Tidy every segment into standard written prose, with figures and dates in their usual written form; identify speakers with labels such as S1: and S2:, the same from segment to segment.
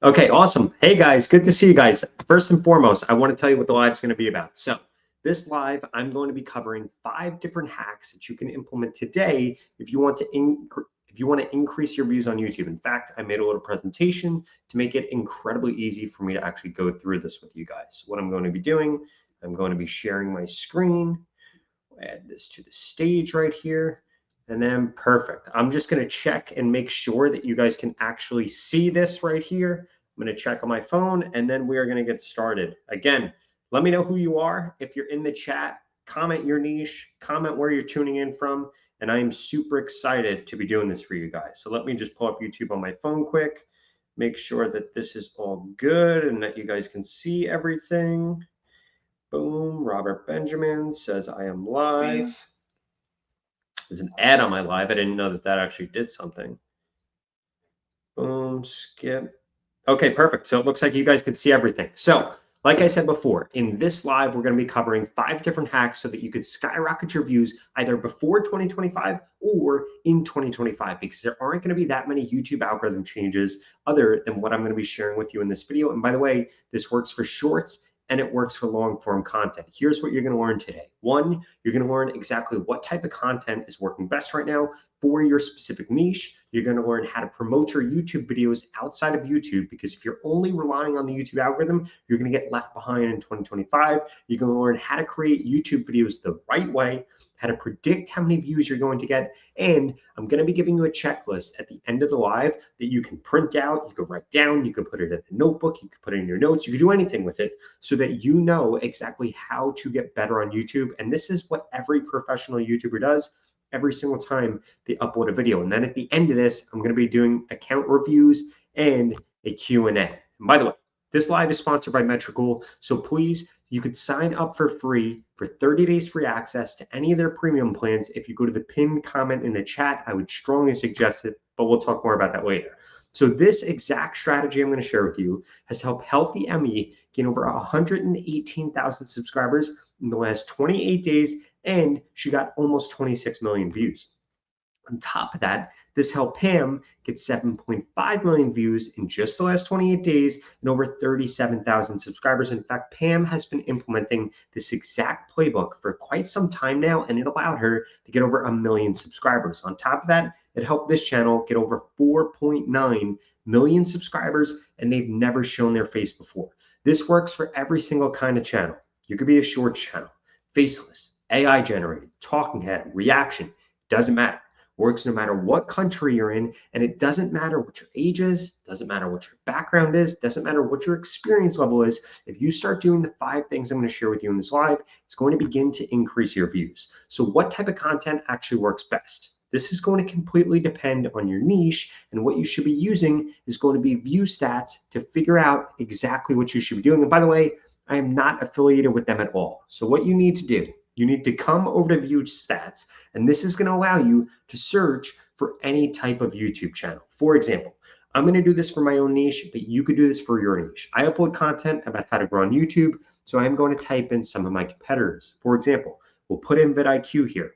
S1: Okay, awesome. Hey guys, good to see you guys. First and foremost, I want to tell you what the live is going to be about. So this live, I'm going to be covering 5 different hacks that you can implement today if you want to increase your views on YouTube. In fact, I made a little presentation to make it incredibly easy for me to actually go through this with you guys. What I'm going to be doing, I'm going to be sharing my screen. Add this to the stage right here. And then perfect. I'm just going to check and make sure that you guys can actually see this right here. I'm going to check on my phone and then we are going to get started. Again, let me know who you are. If you're in the chat, comment your niche, comment where you're tuning in from. And I am super excited to be doing this for you guys. So let me just pull up YouTube on my phone quick, make sure that this is all good and that you guys can see everything. Boom. Robert Benjamin says I am live. Please. There's an ad on my live. I didn't know that actually did something. Boom. Skip. Okay, perfect. So it looks like you guys can see everything. So like I said before, in this live, we're going to be covering 5 different hacks so that you could skyrocket your views either before 2025 or in 2025, because there aren't going to be that many YouTube algorithm changes other than what I'm going to be sharing with you in this video. And by the way, this works for shorts and it works for long form content. Here's what you're going to learn today. 1, you're going to learn exactly what type of content is working best right now for your specific niche. You're going to learn how to promote your YouTube videos outside of YouTube, because if you're only relying on the YouTube algorithm, you're going to get left behind in 2025. You're going to learn how to create YouTube videos the right way, how to predict how many views you're going to get, and I'm going to be giving you a checklist at the end of the live that you can print out, you can write down, you can put it in a notebook, you can put it in your notes, you can do anything with it so that you know exactly how to get better on YouTube. And this is what every professional YouTuber does every single time they upload a video. And then at the end of this, I'm going to be doing account reviews and a Q&A. And by the way, this live is sponsored by Metricool. So please, you could sign up for free for 30 days free access to any of their premium plans. If you go to the pinned comment in the chat, I would strongly suggest it, but we'll talk more about that later. So this exact strategy I'm going to share with you has helped Healthy Emmy gain over 118,000 subscribers in the last 28 days, and she got almost 26 million views. On top of that, this helped Pam get 7.5 million views in just the last 28 days and over 37,000 subscribers. In fact, Pam has been implementing this exact playbook for quite some time now, and it allowed her to get over 1 million subscribers. On top of that, it helped this channel get over 4.9 million subscribers, and they've never shown their face before. This works for every single kind of channel. You could be a shorts channel, faceless, AI generated, talking head, reaction, doesn't matter. Works no matter what country you're in, and it doesn't matter what your age is, doesn't matter what your background is, doesn't matter what your experience level is. If you start doing the 5 things I'm going to share with you in this live, it's going to begin to increase your views. So what type of content actually works best? This is going to completely depend on your niche, and what you should be using is going to be view stats to figure out exactly what you should be doing. And by the way, I am not affiliated with them at all. So what you need to do, you need to come over to View Stats, and this is going to allow you to search for any type of YouTube channel. For example, I'm going to do this for my own niche, but you could do this for your niche. I upload content about how to grow on YouTube, so I'm going to type in some of my competitors. For example, we'll put in vidIQ here.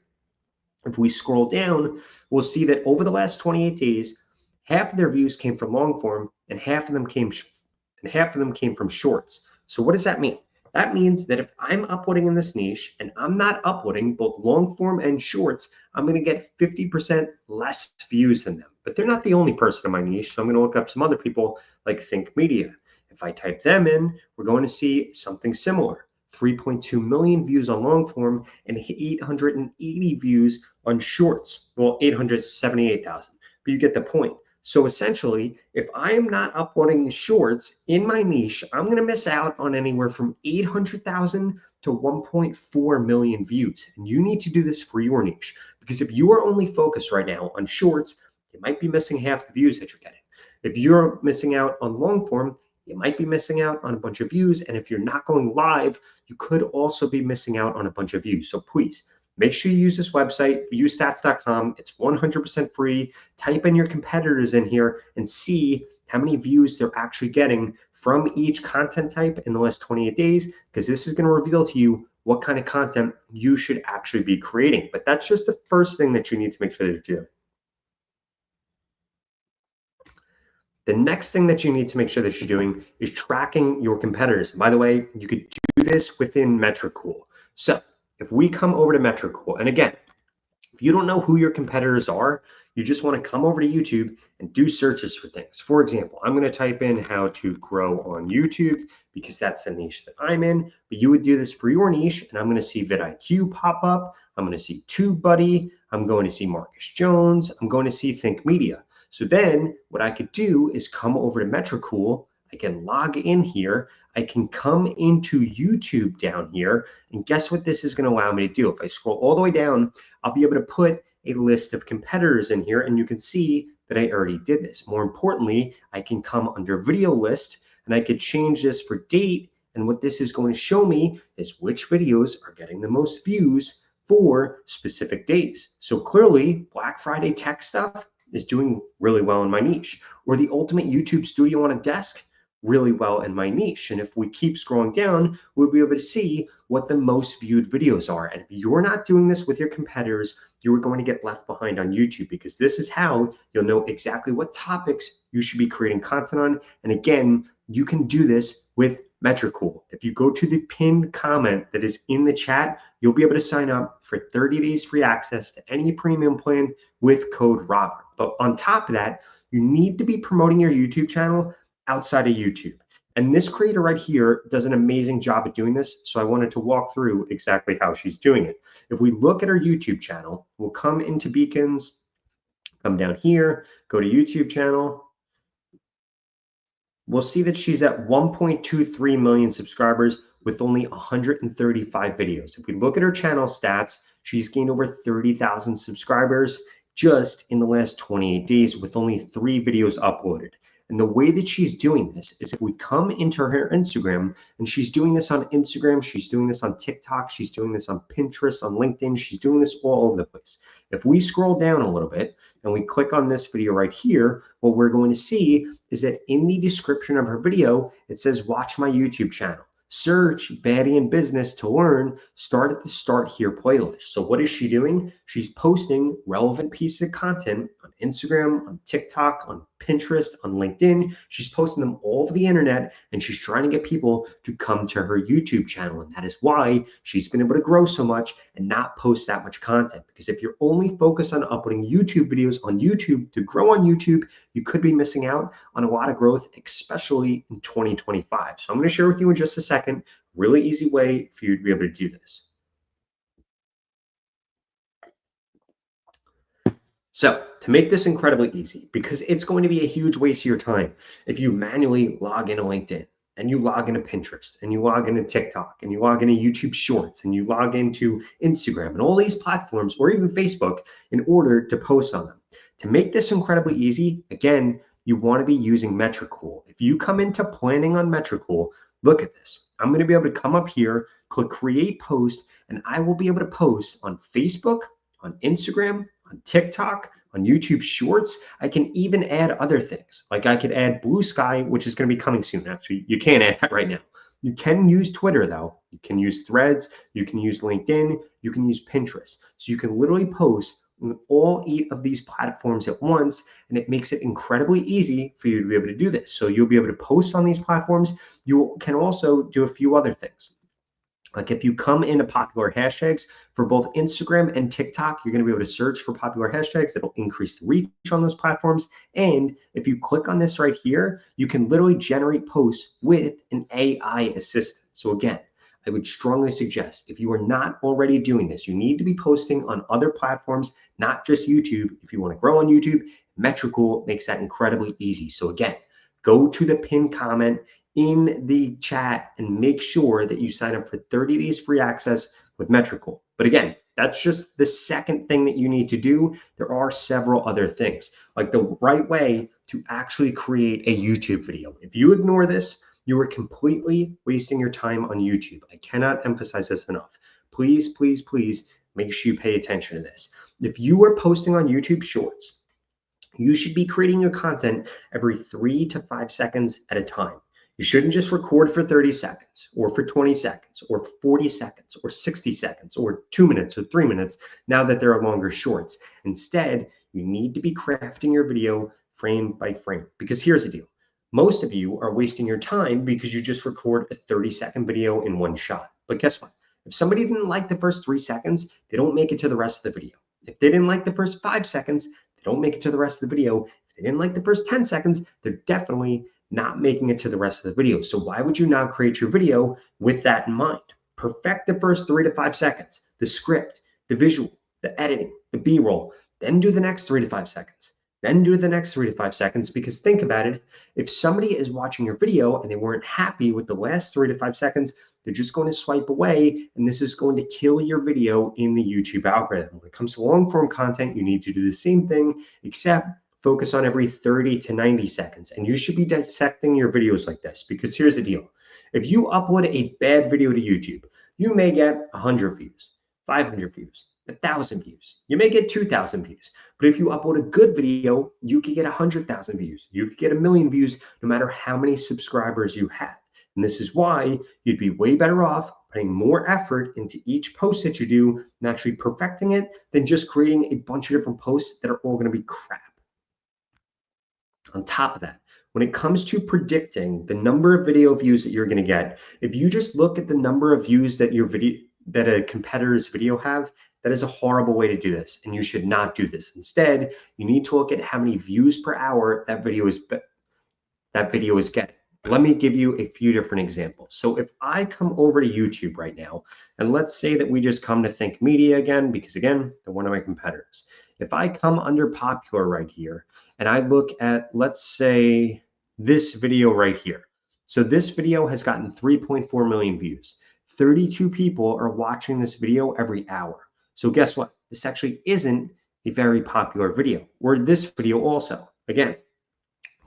S1: If we scroll down, we'll see that over the last 28 days, half of their views came from long form, and half of them came from shorts. So what does that mean? That means that if I'm uploading in this niche and I'm not uploading both long form and shorts, I'm going to get 50% less views than them. But they're not the only person in my niche, so I'm going to look up some other people like Think Media. If I type them in, we're going to see something similar. 3.2 million views on long form and 880 views on shorts. Well, 878,000, but you get the point. So essentially, if I am not uploading the shorts in my niche, I'm going to miss out on anywhere from 800,000 to 1.4 million views. And you need to do this for your niche, because if you are only focused right now on shorts, you might be missing half the views that you're getting. If you're missing out on long form, you might be missing out on a bunch of views. And if you're not going live, you could also be missing out on a bunch of views. So please, make sure you use this website, viewstats.com. It's 100% free. Type in your competitors in here and see how many views they're actually getting from each content type in the last 28 days, because this is going to reveal to you what kind of content you should actually be creating. But that's just the first thing that you need to make sure that you do. The next thing that you need to make sure that you're doing is tracking your competitors. By the way, you could do this within Metricool. So if we come over to Metricool, and again, if you don't know who your competitors are, you just want to come over to YouTube and do searches for things. For example, I'm going to type in how to grow on YouTube because that's the niche that I'm in. But you would do this for your niche, and I'm going to see vidIQ pop up. I'm going to see TubeBuddy. I'm going to see Marcus Jones. I'm going to see Think Media. So then what I could do is come over to Metricool. I can log in here. I can come into YouTube down here. And guess what this is going to allow me to do? If I scroll all the way down, I'll be able to put a list of competitors in here, and you can see that I already did this. More importantly, I can come under video list and I could change this for date. And what this is going to show me is which videos are getting the most views for specific days. So clearly Black Friday tech stuff is doing really well in my niche, or the ultimate YouTube studio on a desk really well in my niche. And if we keep scrolling down, we'll be able to see what the most viewed videos are. And if you're not doing this with your competitors, you are going to get left behind on YouTube, because this is how you'll know exactly what topics you should be creating content on. And again, you can do this with Metricool. If you go to the pinned comment that is in the chat, you'll be able to sign up for 30 days free access to any premium plan with code Robert. But on top of that, you need to be promoting your YouTube channel outside of YouTube. And this creator right here does an amazing job at doing this. So I wanted to walk through exactly how she's doing it. If we look at her YouTube channel, we'll come into Beacons, come down here, go to YouTube channel. We'll see that she's at 1.23 million subscribers with only 135 videos. If we look at her channel stats, she's gained over 30,000 subscribers just in the last 28 days with only 3 videos uploaded. And the way that she's doing this is if we come into her Instagram, and she's doing this on Instagram, she's doing this on TikTok, she's doing this on Pinterest, on LinkedIn, she's doing this all over the place. If we scroll down a little bit and we click on this video right here, what we're going to see is that in the description of her video, it says, watch my YouTube channel. Search Baddie in Business to learn, start at the start here playlist. So what is she doing? She's posting relevant pieces of content on Instagram, on TikTok, on Pinterest, on LinkedIn. She's posting them all over the internet, and she's trying to get people to come to her YouTube channel. And that is why she's been able to grow so much and not post that much content. Because if you're only focused on uploading YouTube videos on YouTube to grow on YouTube, you could be missing out on a lot of growth, especially in 2025. So I'm going to share with you in just a second, really easy way for you to be able to do this. So to make this incredibly easy, because it's going to be a huge waste of your time if you manually log into LinkedIn and you log into Pinterest and you log into TikTok and you log into YouTube Shorts and you log into Instagram and all these platforms, or even Facebook, in order to post on them. To make this incredibly easy, again, you want to be using Metricool. If you come into planning on Metricool, look at this. I'm going to be able to come up here, click Create Post, and I will be able to post on Facebook, on Instagram, on TikTok, on YouTube Shorts. I can even add other things. Like I could add Blue Sky, which is going to be coming soon. Actually, you can't add that right now. You can use Twitter though. You can use Threads. You can use LinkedIn. You can use Pinterest. So you can literally post on all 8 of these platforms at once, and it makes it incredibly easy for you to be able to do this. So you'll be able to post on these platforms. You can also do a few other things. Like if you come into popular hashtags for both Instagram and TikTok, you're going to be able to search for popular hashtags. That'll increase the reach on those platforms. And if you click on this right here, you can literally generate posts with an AI assistant. So again, I would strongly suggest, if you are not already doing this, you need to be posting on other platforms, not just YouTube. If you want to grow on YouTube, Metricool makes that incredibly easy. So again, go to the pinned comment in the chat and make sure that you sign up for 30 days free access with Metricool. But again, that's just the second thing that you need to do. There are several other things, like the right way to actually create a YouTube video. If you ignore this, you are completely wasting your time on YouTube. I cannot emphasize this enough. Please, please, please make sure you pay attention to this. If you are posting on YouTube Shorts, you should be creating your content every 3 to 5 seconds at a time. You shouldn't just record for 30 seconds or for 20 seconds or 40 seconds or 60 seconds or 2 minutes or 3 minutes now that there are longer shorts. Instead, you need to be crafting your video frame by frame. Because here's the deal. Most of you are wasting your time because you just record a 30-second video in one shot. But guess what? If somebody didn't like the first 3 seconds, they don't make it to the rest of the video. If they didn't like the first 5 seconds, they don't make it to the rest of the video. If they didn't like the first 10 seconds, they're definitely not making it to the rest of the video. So why would you not create your video with that in mind? Perfect the first 3 to 5 seconds, the script, the visual, the editing, the B-roll, then do the next 3 to 5 seconds. Then do the next 3 to 5 seconds, because think about it. If somebody is watching your video and they weren't happy with the last 3 to 5 seconds, they're just going to swipe away, and this is going to kill your video in the YouTube algorithm. When it comes to long form content, you need to do the same thing, except focus on every 30 to 90 seconds. And you should be dissecting your videos like this, because here's the deal. If you upload a bad video to YouTube, you may get 100 views, 500 views, 1,000 views. You may get 2,000 views. But if you upload a good video, you could get 100,000 views. You could get 1,000,000 views no matter how many subscribers you have. And this is why you'd be way better off putting more effort into each post that you do and actually perfecting it than just creating a bunch of different posts that are all going to be crap. On top of that, when it comes to predicting the number of video views that you're going to get, if you just look at the number of views that a competitor's video have, that is a horrible way to do this, and you should not do this. Instead, you need to look at how many views per hour that video is getting. Let me give you a few different examples. So if I come over to YouTube right now, and let's say that we just come to Think Media again, because again, they're one of my competitors. If I come under popular right here, and I look at, let's say, this video right here. So this video has gotten 3.4 million views. 32 people are watching this video every hour. So guess what? This actually isn't a very popular video. Or this video also, again,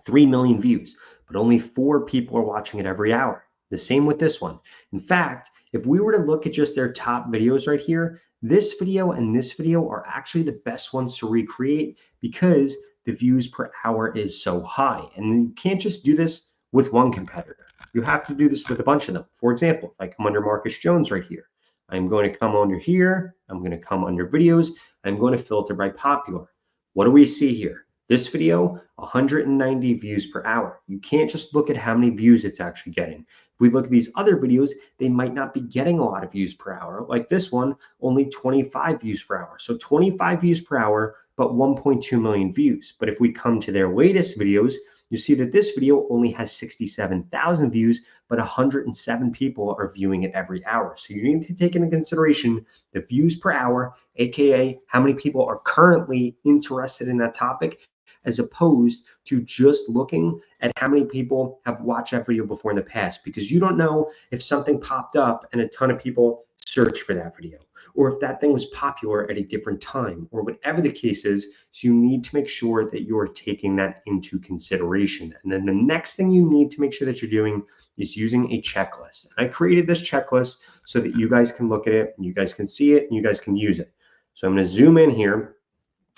S1: 3 million views, but only 4 people are watching it every hour. The same with this one. In fact, if we were to look at just their top videos right here, this video and this video are actually the best ones to recreate because the views per hour is so high. And you can't just do this with one competitor. You have to do this with a bunch of them. For example, if I come under Marcus Jones right here, I'm going to come under here, I'm going to come under videos, I'm going to filter by popular. What do we see here? This video, 190 views per hour. You can't just look at how many views it's actually getting. If we look at these other videos, they might not be getting a lot of views per hour. Like this one, only 25 views per hour. So 25 views per hour, but 1.2 million views. But if we come to their latest videos, you see that this video only has 67,000 views, but 107 people are viewing it every hour. So you need to take into consideration the views per hour, AKA how many people are currently interested in that topic, as opposed to just looking at how many people have watched that video before in the past, because you don't know if something popped up and a ton of people searched for that video, or if that thing was popular at a different time, or whatever the case is. So you need to make sure that you're taking that into consideration. And then the next thing you need to make sure that you're doing is using a checklist. And I created this checklist so that you guys can look at it, and you guys can see it, and you guys can use it. So I'm going to zoom in here,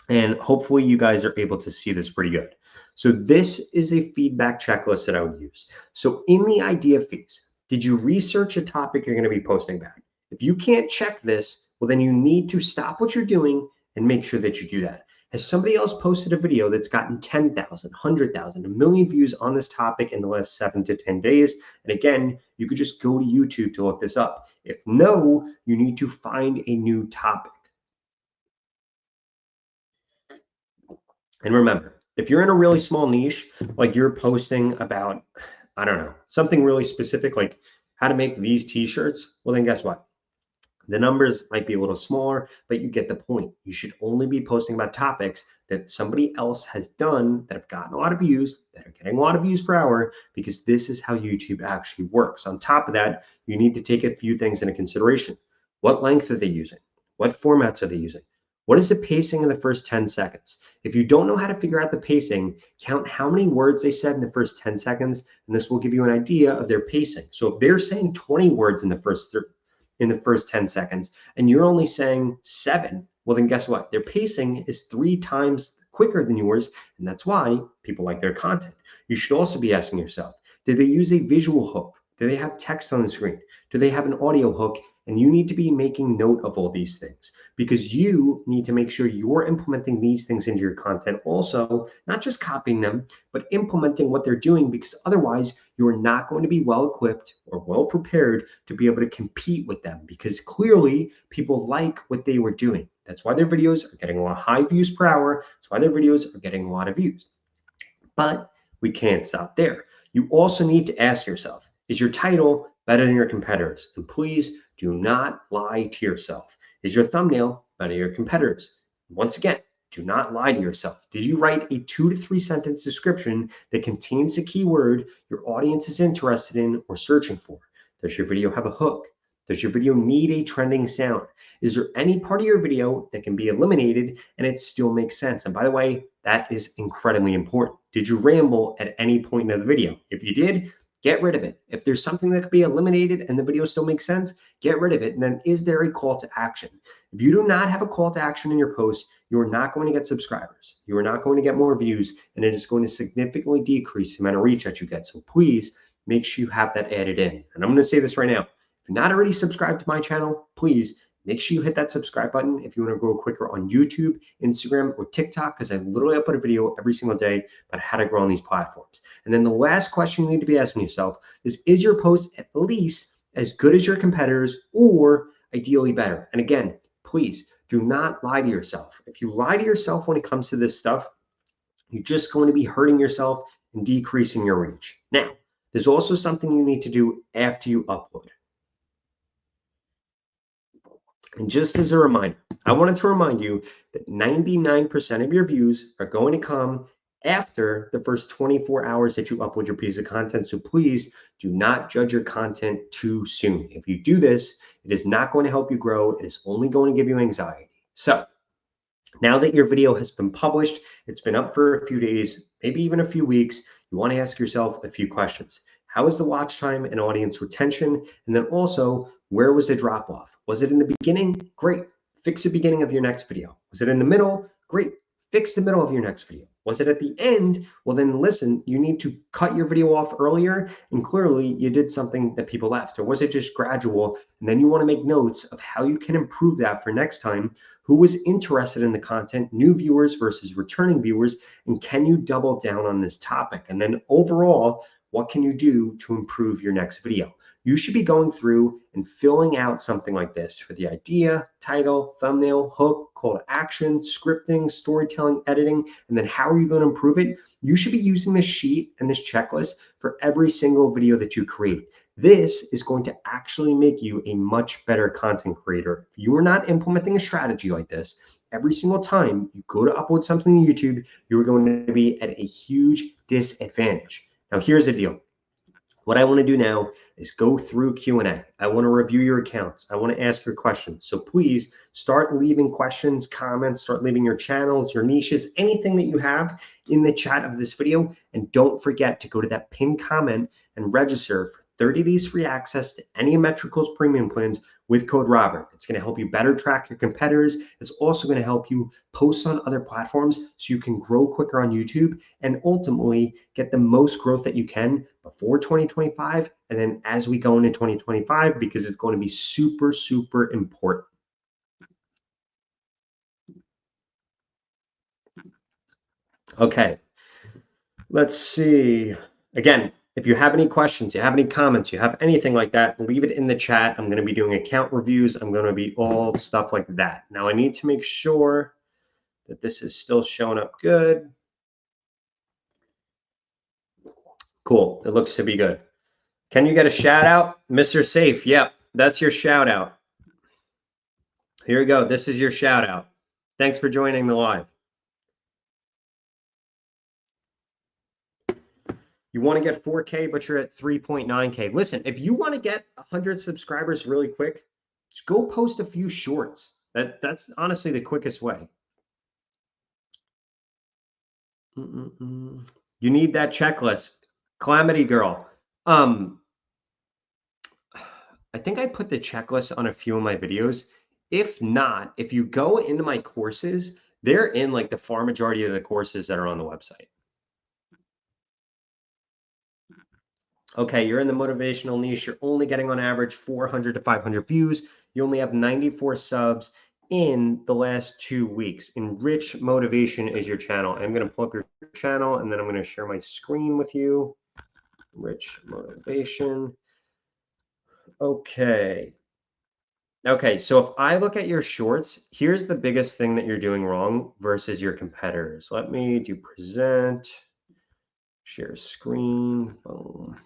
S1: and hopefully you guys are able to see this pretty good. So this is a feedback checklist that I would use. So in the idea phase, did you research a topic you're going to be posting back? If you can't check this, well, then you need to stop what you're doing and make sure that you do that. Has somebody else posted a video that's gotten 10,000, 100,000, 1,000,000 views on this topic in the last 7 to 10 days? And again, you could just go to YouTube to look this up. If no, you need to find a new topic. And remember, if you're in a really small niche, like you're posting about, I don't know, something really specific, like how to make these t-shirts, well, then guess what? The numbers might be a little smaller, but you get the point. You should only be posting about topics that somebody else has done that have gotten a lot of views, that are getting a lot of views per hour, because this is how YouTube actually works. On top of that, you need to take a few things into consideration. What length are they using? What formats are they using? What is the pacing in the first 10 seconds? If you don't know how to figure out the pacing, count how many words they said in the first 10 seconds, and this will give you an idea of their pacing. So if they're saying 20 words in the first 10 seconds, and you're only saying 7, well, then guess what? Their pacing is 3 times quicker than yours, and that's why people like their content. You should also be asking yourself, did they use a visual hook? Do they have text on the screen? Do they have an audio hook? And you need to be making note of all these things because you need to make sure you're implementing these things into your content. Also, not just copying them, but implementing what they're doing, because otherwise you're not going to be well equipped or well prepared to be able to compete with them, because clearly people like what they were doing. That's why their videos are getting a lot of high views per hour. That's why their videos are getting a lot of views. But we can't stop there. You also need to ask yourself, is your title better than your competitors? And please do not lie to yourself. Is your thumbnail better than your competitors? Once again, do not lie to yourself. Did you write a 2 to 3 sentence description that contains the keyword your audience is interested in or searching for? Does your video have a hook? Does your video need a trending sound? Is there any part of your video that can be eliminated and it still makes sense? And by the way, that is incredibly important. Did you ramble at any point in the video? If you did, get rid of it. If there's something that could be eliminated and the video still makes sense, get rid of it. And then is there a call to action? If you do not have a call to action in your post, you are not going to get subscribers. You are not going to get more views, and it is going to significantly decrease the amount of reach that you get. So please make sure you have that added in. And I'm going to say this right now. If you're not already subscribed to my channel, please make sure you hit that subscribe button if you want to grow quicker on YouTube, Instagram, or TikTok, because I literally upload a video every single day about how to grow on these platforms. And then the last question you need to be asking yourself is your post at least as good as your competitors, or ideally better? And again, please do not lie to yourself. If you lie to yourself when it comes to this stuff, you're just going to be hurting yourself and decreasing your reach. Now, there's also something you need to do after you upload. And just as a reminder, I wanted to remind you that 99% of your views are going to come after the first 24 hours that you upload your piece of content. So please do not judge your content too soon. If you do this, it is not going to help you grow. It is only going to give you anxiety. So now that your video has been published, it's been up for a few days, maybe even a few weeks, you want to ask yourself a few questions. How is the watch time and audience retention? And then also, where was the drop off? Was it in the beginning? Great. Fix the beginning of your next video. Was it in the middle? Great. Fix the middle of your next video. Was it at the end? Well, then listen, you need to cut your video off earlier, and clearly you did something that people left. Or was it just gradual? And then you want to make notes of how you can improve that for next time. Who was interested in the content, new viewers versus returning viewers, and can you double down on this topic? And then overall, what can you do to improve your next video? You should be going through and filling out something like this for the idea, title, thumbnail, hook, call to action, scripting, storytelling, editing, and then how are you going to improve it? You should be using this sheet and this checklist for every single video that you create. This is going to actually make you a much better content creator. If you are not implementing a strategy like this, every single time you go to upload something to YouTube, you're going to be at a huge disadvantage. Now, here's the deal. What I want to do now is go through Q&A. I want to review your accounts. I want to ask your questions. So please start leaving questions, comments, start leaving your channels, your niches, anything that you have in the chat of this video. And don't forget to go to that pinned comment and register for 30 days free access to any of Metrical's premium plans with code Robert. It's going to help you better track your competitors. It's also going to help you post on other platforms so you can grow quicker on YouTube and ultimately get the most growth that you can before 2025. And then as we go into 2025, because it's going to be super, super important. Okay, let's see. Again, if you have any questions, you have any comments, you have anything like that, leave it in the chat. I'm going to be doing account reviews. I'm going to be all stuff like that. Now I need to make sure that this is still showing up good. Cool. It looks to be good. Can you get a shout out? Mr. Safe. Yep. That's your shout out. Here we go. This is your shout out. Thanks for joining the live. You want to get 4K, but you're at 3.9K. Listen, if you want to get 100 subscribers really quick, just go post a few shorts. That's honestly the quickest way. You need that checklist. Calamity Girl. I think I put the checklist on a few of my videos. If not, if you go into my courses, they're in like the far majority of the courses that are on the website. Okay, you're in the motivational niche. You're only getting on average 400 to 500 views. You only have 94 subs in the last 2 weeks. Enrich Motivation is your channel. I'm going to pull up your channel and then I'm going to share my screen with you. Rich Motivation. Okay. Okay, so if I look at your shorts, here's the biggest thing that you're doing wrong versus your competitors. Let me do present, share screen, boom.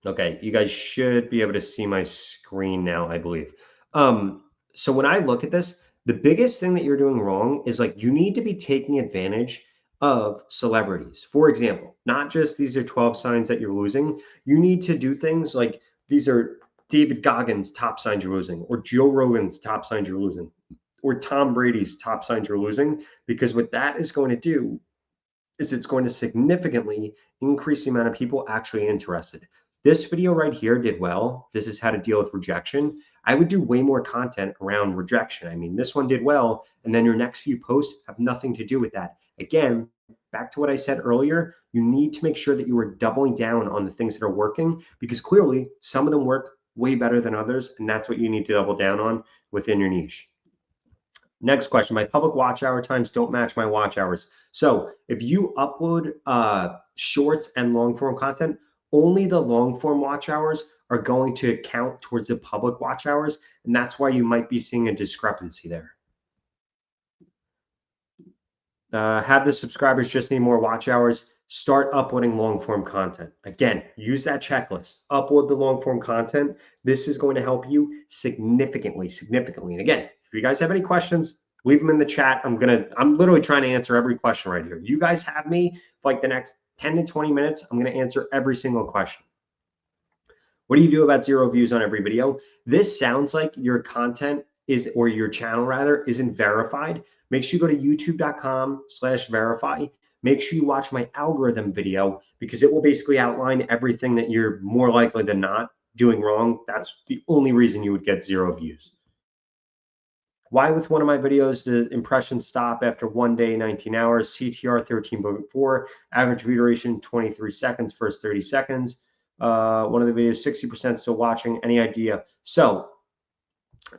S1: Okay, you guys should be able to see my screen now, I believe. So when I look at this, the biggest thing that you're doing wrong is like you need to be taking advantage of celebrities. For example, not just these are 12 signs that you're losing. You need to do things like these are David Goggins' top signs you're losing, or Joe Rogan's top signs you're losing, or Tom Brady's top signs you're losing, because what that is going to do is it's going to significantly increase the amount of people actually interested. This video right here did well. This is how to deal with rejection. I would do way more content around rejection. I mean, this one did well, and then your next few posts have nothing to do with that. Again, back to what I said earlier, you need to make sure that you are doubling down on the things that are working, because clearly some of them work way better than others, and that's what you need to double down on within your niche. Next question, my public watch hour times don't match my watch hours. So if you upload shorts and long form content, only the long form watch hours are going to count towards the public watch hours. And that's why you might be seeing a discrepancy there. Have the subscribers just need more watch hours? Start uploading long form content. Again, use that checklist. Upload the long form content. This is going to help you significantly. And again, if you guys have any questions, leave them in the chat. I'm literally trying to answer every question right here. You guys have me for like the next 10 to 20 minutes. I'm going to answer every single question. What do you do about 0 views on every video? This sounds like your content is, or your channel rather, isn't verified. Make sure you go to youtube.com/verify. Make sure you watch my algorithm video because it will basically outline everything that you're more likely than not doing wrong. That's the only reason you would get 0 views. Why with one of my videos the impressions stop after 1 day, 19 hours, CTR 13.4, average view duration 23 seconds, first 30 seconds. One of the videos, 60% still watching. Any idea? So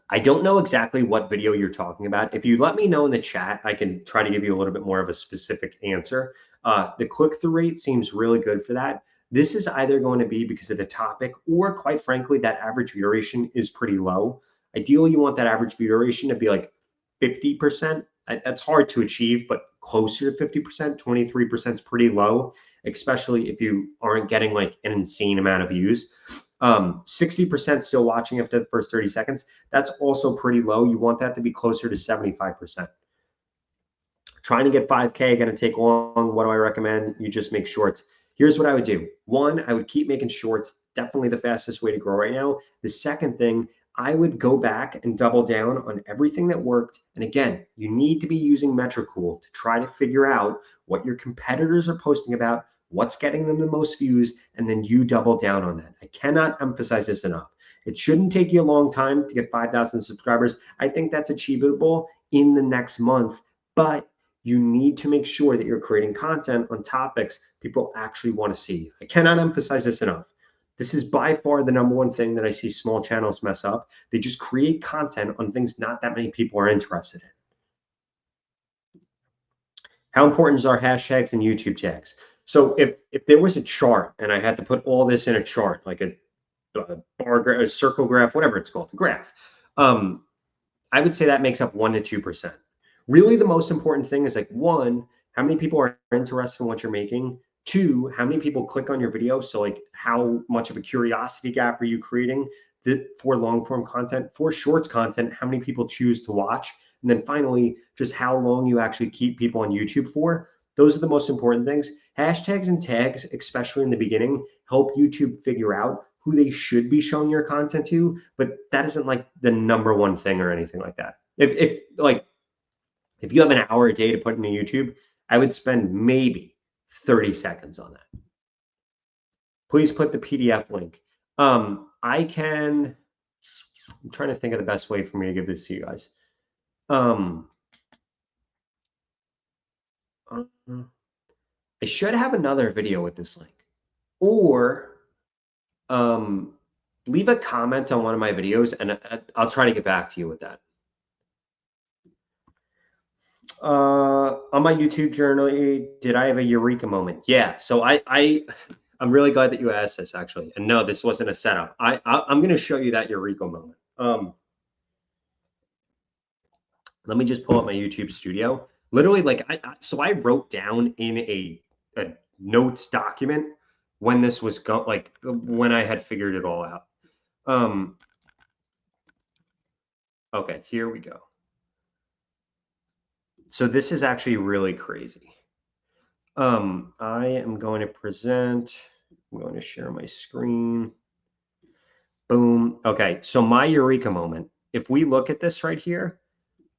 S1: I don't know exactly what video you're talking about. If you let me know in the chat, I can try to give you a little bit more of a specific answer. The click-through rate seems really good for that. This is either going to be because of the topic or quite frankly, that average view duration is pretty low. Ideally, you want that average view duration to be like 50%. That's hard to achieve, but closer to 50%, 23% is pretty low, especially if you aren't getting like an insane amount of views. 60% still watching after the first 30 seconds. That's also pretty low. You want that to be closer to 75%. Trying to get 5K, going to take long. What do I recommend? You just make shorts. Here's what I would do. One, I would keep making shorts. Definitely the fastest way to grow right now. The second thing, I would go back and double down on everything that worked. And again, you need to be using Metricool to try to figure out what your competitors are posting about, what's getting them the most views, and then you double down on that. I cannot emphasize this enough. It shouldn't take you a long time to get 5,000 subscribers. I think that's achievable in the next month, but you need to make sure that you're creating content on topics people actually want to see. I cannot emphasize this enough. This is by far the number one thing that I see small channels mess up. They just create content on things not that many people are interested in. How important are hashtags and YouTube tags? So if there was a chart and I had to put all this in a chart, like a bar graph, a circle graph, whatever it's called, a graph, I would say that makes up 1 to 2%. Really, the most important thing is like, one, how many people are interested in what you're making? Two, how many people click on your video? So like how much of a curiosity gap are you creating for long form content? For shorts content, how many people choose to watch? And then finally, just how long you actually keep people on YouTube for. Those are the most important things. Hashtags and tags, especially in the beginning, help YouTube figure out who they should be showing your content to, but that isn't like the number one thing or anything like that. If you have an hour a day to put into YouTube, I would spend maybe 30 seconds on that. Please put the PDF link. I'm trying to think of the best way for me to give this to you guys. I should have another video with this link, or leave a comment on one of my videos and I'll try to get back to you with that. On my YouTube journey, did I have a Eureka moment? Yeah. So I'm really glad that you asked this actually. And no, this wasn't a setup. I'm going to show you that Eureka moment. Let me just pull up my YouTube studio. Literally, like, so I wrote down in a notes document when this was when I had figured it all out. Okay, here we go. So this is actually really crazy. I am going to present. I'm going to share my screen. Boom. Okay, so my Eureka moment. If we look at this right here,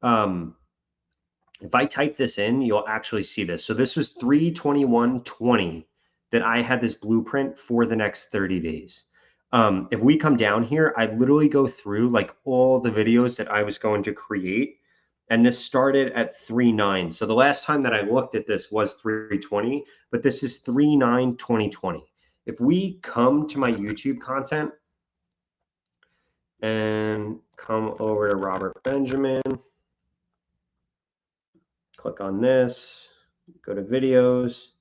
S1: if I type this in, you'll actually see this. So this was 3/21/20 that I had this blueprint for the next 30 days. If we come down here, I literally go through like all the videos that I was going to create. And this started at 3/9. So the last time that I looked at this was 3/20, but this is 3/9/2020. If we come to my YouTube content and come over to Robert Benjamin, click on this, go to videos.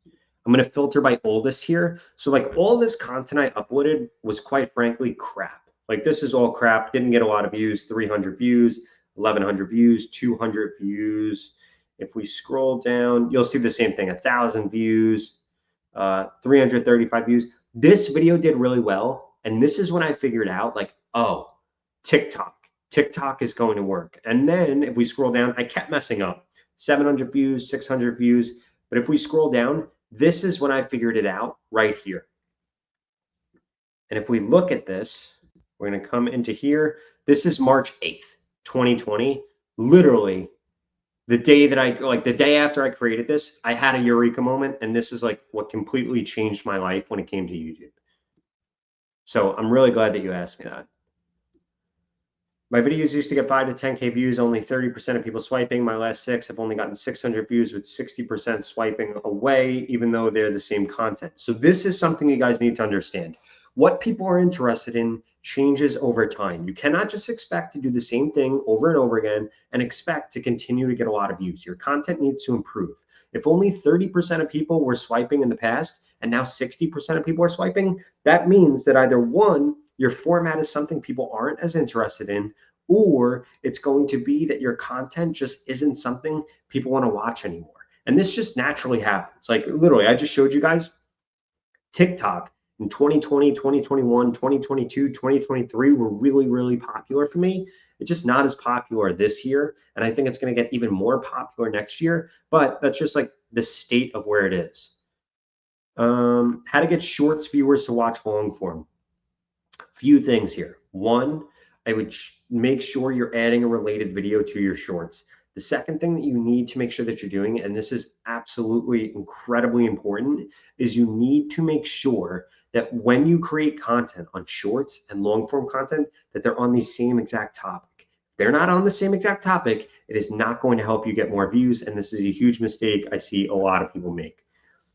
S1: I'm going to filter by oldest here. So like all this content I uploaded was quite frankly crap. Like this is all crap. Didn't get a lot of views, 300 views, 1,100 views, 200 views. If we scroll down, you'll see the same thing, 1,000 views, 335 views. This video did really well. And this is when I figured out like, oh, TikTok is going to work. And then if we scroll down, I kept messing up. 700 views, 600 views. But if we scroll down, this is when I figured it out right here. And if we look at this, we're going to come into here. This is March 8th, 2020. Literally the day that the day after I created this, I had a Eureka moment. And this is like what completely changed my life when it came to YouTube. So I'm really glad that you asked me that. My videos used to get 5 to 10K views, only 30% of people swiping. My last 6 have only gotten 600 views with 60% swiping away, even though they're the same content. So this is something you guys need to understand. What people are interested in changes over time. You cannot just expect to do the same thing over and over again and expect to continue to get a lot of views. Your content needs to improve. If only 30% of people were swiping in the past and now 60% of people are swiping, that means that either one, your format is something people aren't as interested in, or it's going to be that your content just isn't something people want to watch anymore. And this just naturally happens. Like literally, I just showed you guys TikTok in 2020, 2021, 2022, 2023 were really, really popular for me. It's just not as popular this year. And I think it's going to get even more popular next year. But that's just like the state of where it is. How to get shorts viewers to watch long form. Few things here. One, I would make sure you're adding a related video to your shorts. The second thing that you need to make sure that you're doing, and this is absolutely incredibly important, is you need to make sure that when you create content on shorts and long form content, that they're on the same exact topic. If they're not on the same exact topic, it is not going to help you get more views. And this is a huge mistake I see a lot of people make.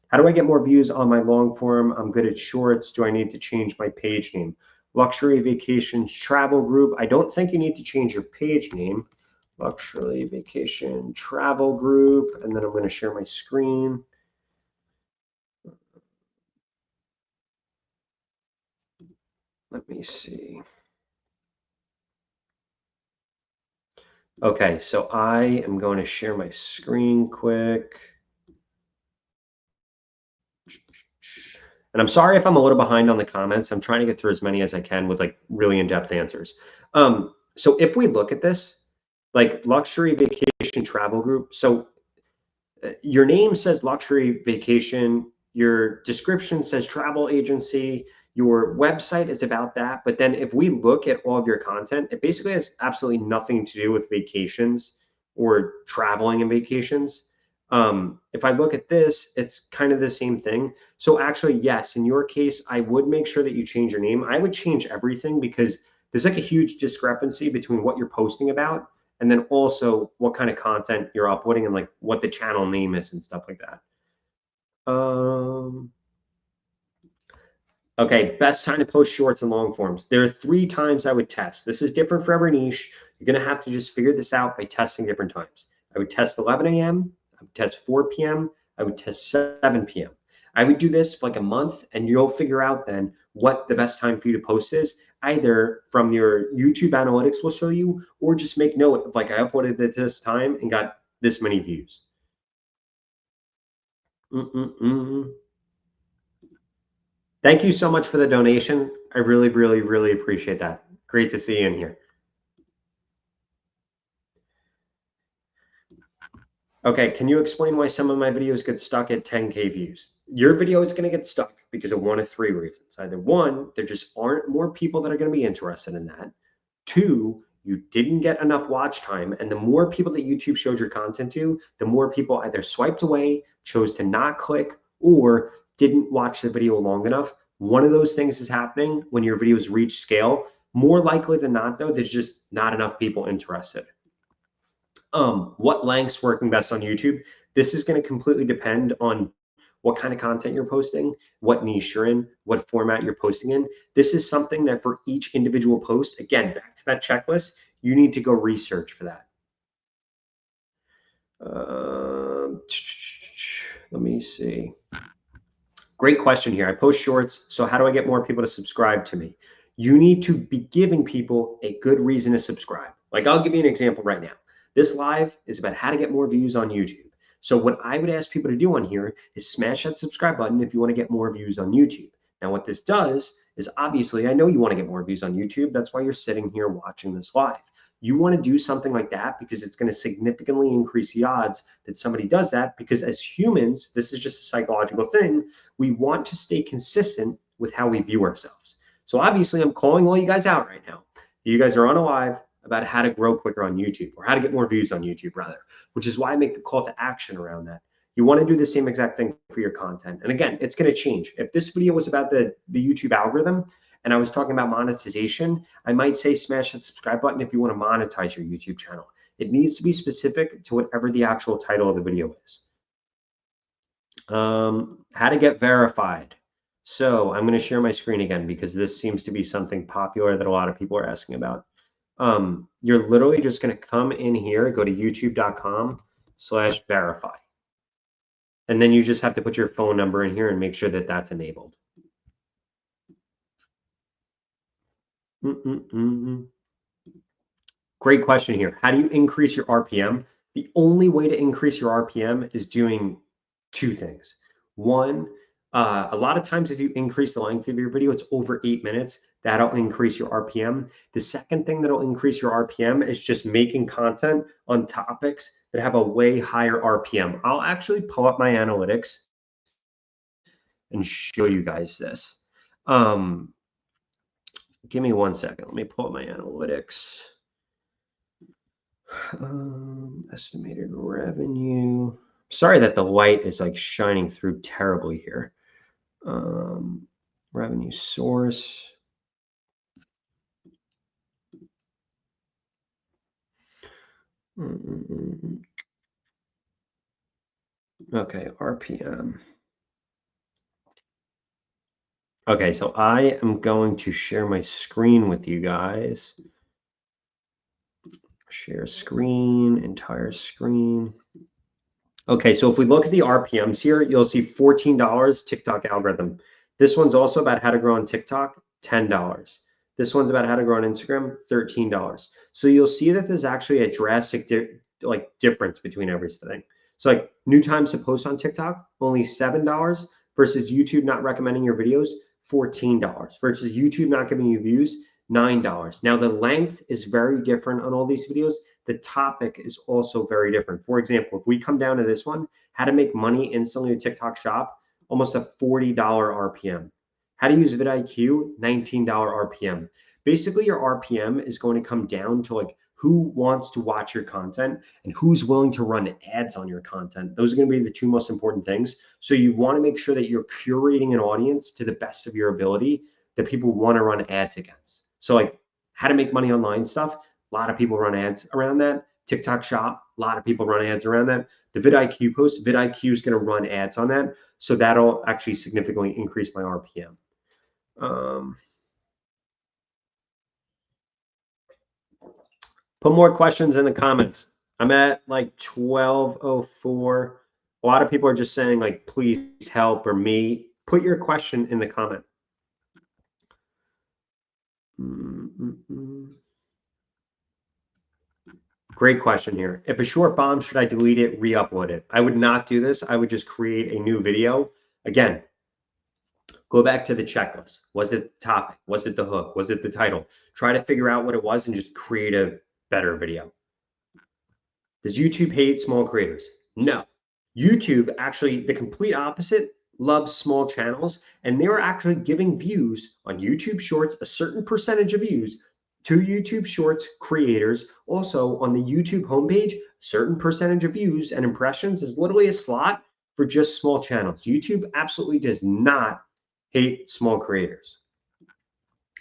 S1: How do I get more views on my long form? I'm good at shorts. Do I need to change my page name? Luxury Vacations Travel Group. I don't think you need to change your page name. Luxury Vacation Travel Group. And then I'm going to share my screen. Let me see. Okay, so I am going to share my screen quick. And I'm sorry if I'm a little behind on the comments. I'm trying to get through as many as I can with like really in-depth answers. So if we look at this, like Luxury Vacation Travel Group. So your name says Luxury Vacation, your description says travel agency, your website is about that. But then if we look at all of your content, it basically has absolutely nothing to do with vacations or traveling and vacations. If I look at this, it's kind of the same thing. So actually, yes, in your case, I would make sure that you change your name. I would change everything because there's like a huge discrepancy between what you're posting about and then also what kind of content you're uploading and like what the channel name is and stuff like that. Okay, best time to post shorts and long forms. There are 3 times I would test. This is different for every niche. You're gonna have to just figure this out by testing different times. I would test 11 a.m., I would test 4 p.m., I would test 7 p.m. I would do this for like a month and you'll figure out then what the best time for you to post is. Either from your YouTube analytics will show you, or just make note of like I uploaded at this time and got this many views. Mm-mm-mm. Thank you so much for the donation. I really, really, really appreciate that. Great to see you in here. Okay, can you explain why some of my videos get stuck at 10K views? Your video is going to get stuck because of one of 3 reasons. Either one, there just aren't more people that are going to be interested in that. 2, you didn't get enough watch time. And the more people that YouTube showed your content to, the more people either swiped away, chose to not click, or didn't watch the video long enough. One of those things is happening when your videos reach scale. More likely than not, though, there's just not enough people interested. What length's working best on YouTube? This is going to completely depend on what kind of content you're posting, what niche you're in, what format you're posting in. This is something that for each individual post, again, back to that checklist, you need to go research for that. Let me see. Great question here. I post shorts. So how do I get more people to subscribe to me? You need to be giving people a good reason to subscribe. Like I'll give you an example right now. This live is about how to get more views on YouTube. So what I would ask people to do on here is smash that subscribe button if you want to get more views on YouTube. Now what this does is obviously I know you want to get more views on YouTube. That's why you're sitting here watching this live. You want to do something like that because it's going to significantly increase the odds that somebody does that, because as humans, this is just a psychological thing, we want to stay consistent with how we view ourselves. So obviously I'm calling all you guys out right now. You guys are on a live about how to grow quicker on YouTube, or how to get more views on YouTube rather, which is why I make the call to action around that. You want to do the same exact thing for your content. And again, it's going to change. If this video was about the YouTube algorithm and I was talking about monetization, I might say smash that subscribe button if you want to monetize your YouTube channel. It needs to be specific to whatever the actual title of the video is. How to get verified. So I'm going to share my screen again because this seems to be something popular that a lot of people are asking about. You're literally just going to come in here, go to youtube.com/verify. And then you just have to put your phone number in here and make sure that that's enabled. Great question here. How do you increase your RPM? The only way to increase your RPM is doing 2 things. One, a lot of times if you increase the length of your video, it's over 8 minutes, that'll increase your RPM. The second thing that'll increase your RPM is just making content on topics that have a way higher RPM. I'll actually pull up my analytics and show you guys this. Give me 1 second. Let me pull up my analytics. Estimated revenue. Sorry that the light is like shining through terribly here. Revenue source. Okay, RPM. Okay, so I am going to share my screen with you guys. Share screen, entire screen. Okay, so if we look at the RPMs here, you'll see $14 TikTok algorithm. This one's also about how to grow on TikTok, $10. This one's about how to grow on Instagram, $13. So you'll see that there's actually a drastic difference between everything. So like new times to post on TikTok, only $7 versus YouTube not recommending your videos, $14 versus YouTube not giving you views, $9. Now the length is very different on all these videos. The topic is also very different. For example, if we come down to this one, how to make money instantly with TikTok Shop, almost a $40 RPM. How to use vidIQ, $19 RPM. Basically, your RPM is going to come down to like who wants to watch your content and who's willing to run ads on your content. Those are going to be the 2 most important things. So you want to make sure that you're curating an audience to the best of your ability that people want to run ads against. So like how to make money online stuff, a lot of people run ads around that. TikTok Shop, a lot of people run ads around that. The vidIQ post, vidIQ is going to run ads on that. So that'll actually significantly increase my RPM. Um, put more questions in the comments. I'm at like 12:04. A lot of people are just saying like, please help or me. Put your question in the comment. Great question here. If a short bomb, should I delete it, re-upload it? I would not do this. I would just create a new video. Again, go back to the checklist. Was it the topic? Was it the hook? Was it the title? Try to figure out what it was and just create a better video. Does YouTube hate small creators? No. YouTube, actually, the complete opposite, loves small channels, and they're actually giving views on YouTube Shorts, a certain percentage of views to YouTube Shorts creators. Also, on the YouTube homepage, certain percentage of views and impressions is literally a slot for just small channels. YouTube absolutely does not hate small creators.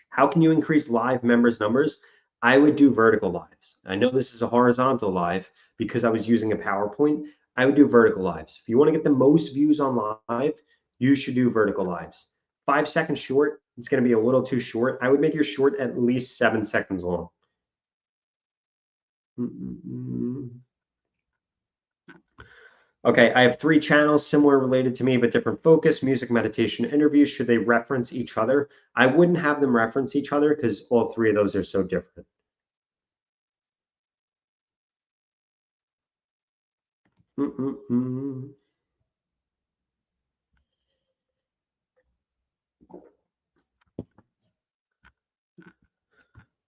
S1: How can you increase live members numbers? I would do vertical lives. I know this is a horizontal live because I was using a PowerPoint. I would do vertical lives. If you want to get the most views on live, you should do vertical lives. 5 seconds short, it's going to be a little too short. I would make your short at least 7 seconds long. Okay, I have 3 channels similar related to me, but different focus: music, meditation, interviews. Should they reference each other? I wouldn't have them reference each other because all 3 of those are so different.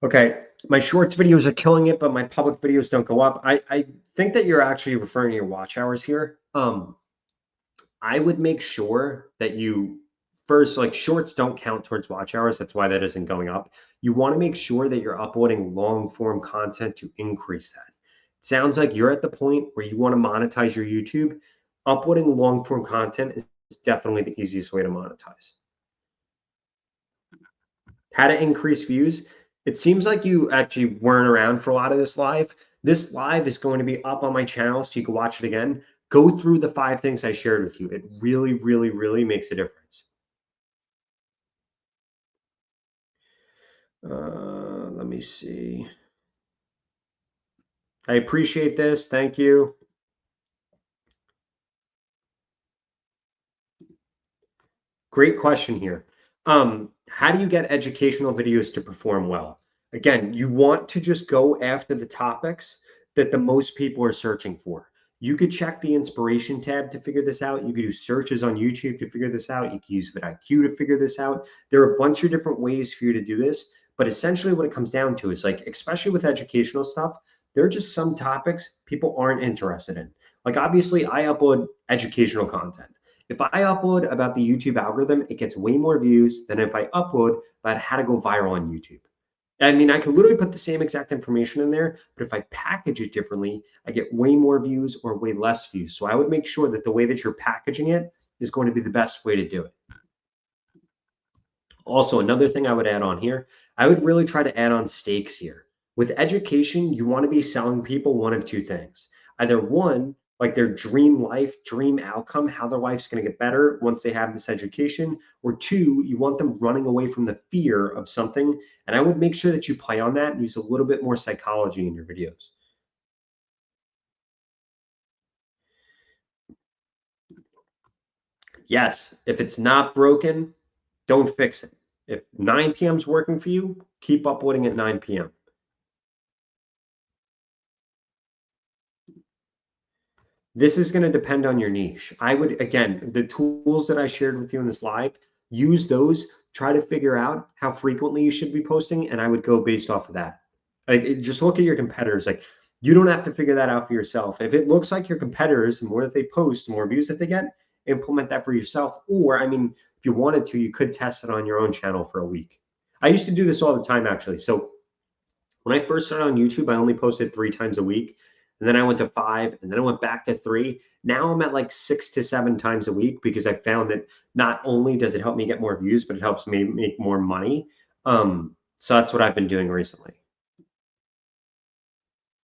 S1: Okay, my shorts videos are killing it, but my public videos don't go up. I think that you're actually referring to your watch hours here. I would make sure that you first, like, shorts don't count towards watch hours. That's why that isn't going up. You want to make sure that you're uploading long form content to increase that. It sounds like you're at the point where you want to monetize your YouTube. Uploading long form content is definitely the easiest way to monetize. How to increase views. It seems like you actually weren't around for a lot of this live. This live is going to be up on my channel so you can watch it again. Go through the 5 things I shared with you. It really, really, really makes a difference. Let me see. I appreciate this. Thank you. Great question here. How do you get educational videos to perform well? Again, you want to just go after the topics that the most people are searching for. You could check the inspiration tab to figure this out. You could do searches on YouTube to figure this out. You can use vidIQ to figure this out. There are a bunch of different ways for you to do this. But essentially, what it comes down to is, like, especially with educational stuff, there are just some topics people aren't interested in. Like, obviously, I upload educational content. If I upload about the YouTube algorithm, it gets way more views than if I upload about how to go viral on YouTube. I mean, I could literally put the same exact information in there, but if I package it differently, I get way more views or way less views. So I would make sure that the way that you're packaging it is going to be the best way to do it. Also, another thing I would add on here, I would really try to add on stakes here. With education, you want to be selling people one of 2 things. Either one, like their dream life, dream outcome, how their life's going to get better once they have this education, or 2, you want them running away from the fear of something. And I would make sure that you play on that and use a little bit more psychology in your videos. Yes, if it's not broken, don't fix it. If 9 p.m. is working for you, keep uploading at 9 p.m. This is going to depend on your niche. I would, again, the tools that I shared with you in this live, use those, try to figure out how frequently you should be posting, and I would go based off of that. Like, just look at your competitors. Like, you don't have to figure that out for yourself. If it looks like your competitors, the more that they post, the more views that they get, implement that for yourself. Or, I mean, if you wanted to, you could test it on your own channel for a week. I used to do this all the time, actually. So when I first started on YouTube, I only posted 3 times a week. And then I went to 5, and then I went back to 3. Now I'm at like 6 to 7 times a week because I found that not only does it help me get more views, but it helps me make more money. So that's what I've been doing recently.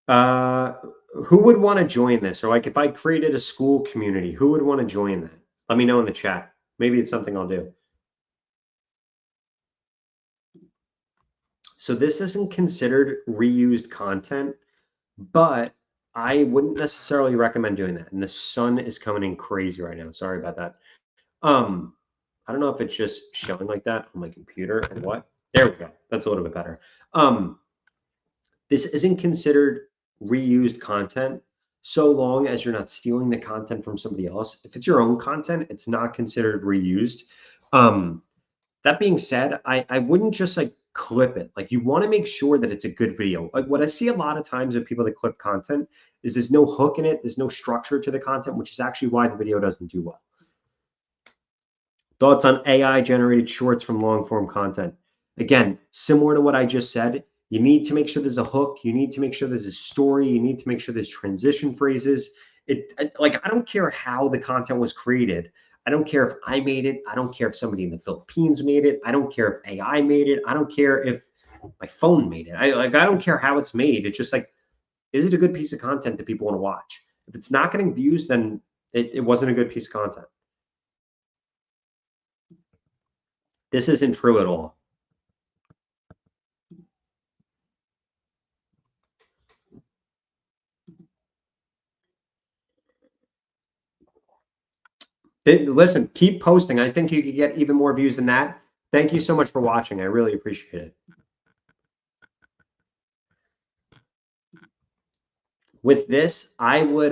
S1: Uh, who would want to join this? Or, like, if I created a school community, who would want to join that? Let me know in the chat. Maybe it's something I'll do. So this isn't considered reused content, but I wouldn't necessarily recommend doing that. And the sun is coming in crazy right now. Sorry about that. Um, I don't know if it's just showing like that on my computer or what. There we go. That's a little bit better. This isn't considered reused content so long as you're not stealing the content from somebody else. If it's your own content, it's not considered reused. That being said, I wouldn't just like clip it. Like you want to make sure that it's a good video. Like what I see a lot of times with people that clip content is there's no hook in it, there's no structure to the content, which is actually why the video doesn't do well. Thoughts on AI generated shorts from long form content? Again, similar to what I just said, you need to make sure there's a hook. You need to make sure there's a story. You need to make sure there's transition phrases. Like, I don't care how the content was created. I don't care if I made it. I don't care if somebody in the Philippines made it. I don't care if AI made it. I don't care if my phone made it. I don't care how it's made. It's just like, is it a good piece of content that people want to watch? If it's not getting views, then it wasn't a good piece of content. This isn't true at all. Listen, keep posting. I think you could get even more views than that. Thank you so much for watching. I really appreciate it. With this, I would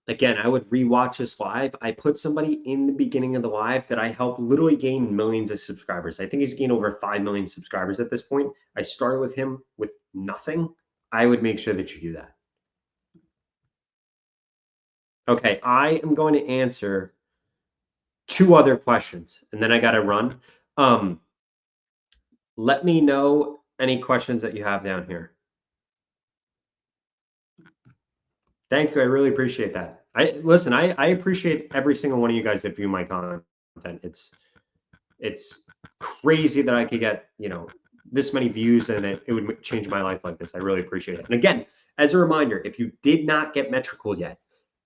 S1: again, I would rewatch this live. I put somebody in the beginning of the live that I helped literally gain millions of subscribers. I think he's gained over 5 million subscribers at this point. I started with him with nothing. I would make sure that you do that. Okay, I am going to answer 2 other questions and then I got to run. Let me know any questions that you have down here. Thank you. I really appreciate that. I appreciate every single one of you guys that view my content. It's crazy that I could get, this many views and it would change my life like this. I really appreciate it. And again, as a reminder, if you did not get Metricool yet,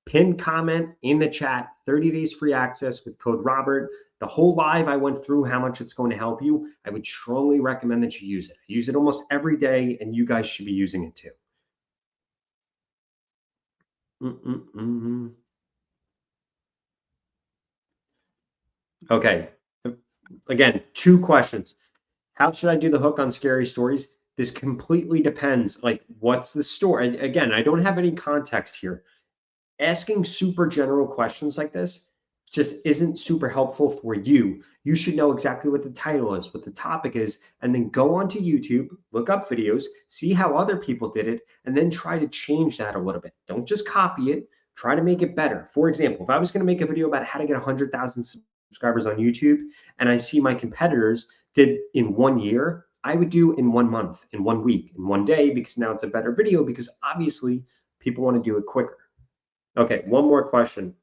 S1: pin comment in the chat, 30 days free access with code Robert. The whole live I went through how much it's going to help you. I would strongly recommend that you use it. I use it almost every day and you guys should be using it too. Okay. Again, 2 questions. How should I do the hook on scary stories? This completely depends. Like, what's the story? Again, I don't have any context here. Asking super general questions like this just isn't super helpful for you. You should know exactly what the title is, what the topic is, and then go onto YouTube, look up videos, see how other people did it, and then try to change that a little bit. Don't just copy it, try to make it better. For example, if I was going to make a video about how to get 100,000 subscribers on YouTube, and I see my competitors did in 1 year, I would do in 1 month, in 1 week, in 1 day, because now it's a better video because obviously people want to do it quicker. Okay, one more question.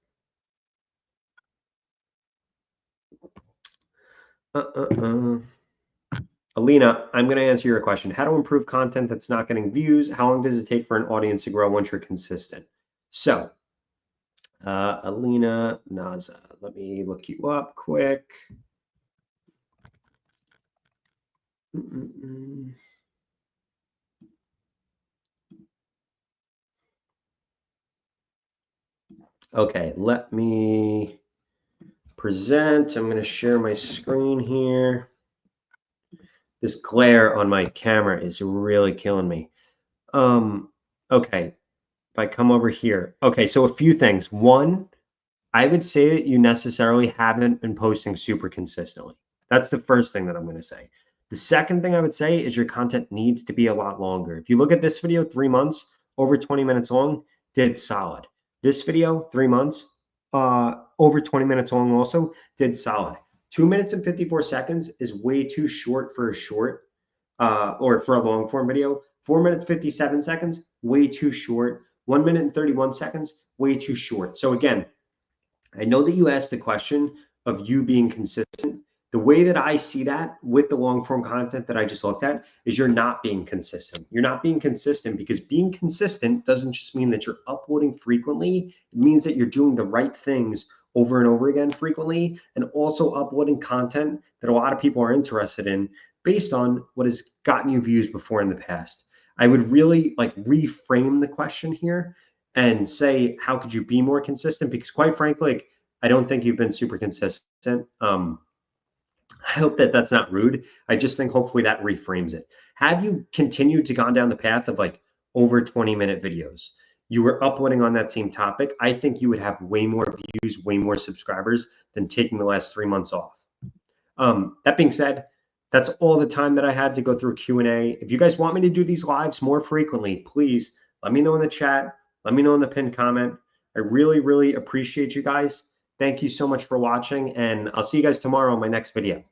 S1: Alina, I'm going to answer your question. How to improve content that's not getting views? How long does it take for an audience to grow once you're consistent? So, Alina Naza, let me look you up quick. Okay, let me present. I'm going to share my screen here. This glare on my camera is really killing me. Okay, if I come over here. Okay, so a few things. One, I would say that you necessarily haven't been posting super consistently. That's the first thing that I'm going to say. The second thing I would say is your content needs to be a lot longer. If you look at this video, 3 months, over 20 minutes long, did solid. This video, 3 months, over 20 minutes long also, did solid. 2 minutes and 54 seconds is way too short for a short or for a long form video. 4 minutes, 57 seconds, way too short. 1 minute and 31 seconds, way too short. So again, I know that you asked the question of you being consistent. The way that I see that with the long form content that I just looked at is you're not being consistent. You're not being consistent because being consistent doesn't just mean that you're uploading frequently. It means that you're doing the right things over and over again frequently and also uploading content that a lot of people are interested in based on what has gotten you views before in the past. I would really like reframe the question here and say, how could you be more consistent? Because quite frankly, like, I don't think you've been super consistent. I hope that that's not rude. I just think hopefully that reframes it. Had you continued to gone down the path of like over 20-minute videos, you were uploading on that same topic, I think you would have way more views, way more subscribers than taking the last 3 months off. That being said, that's all the time that I had to go through Q&A. If you guys want me to do these lives more frequently, please let me know in the chat. Let me know in the pinned comment. I really, really appreciate you guys. Thank you so much for watching, and I'll see you guys tomorrow in my next video.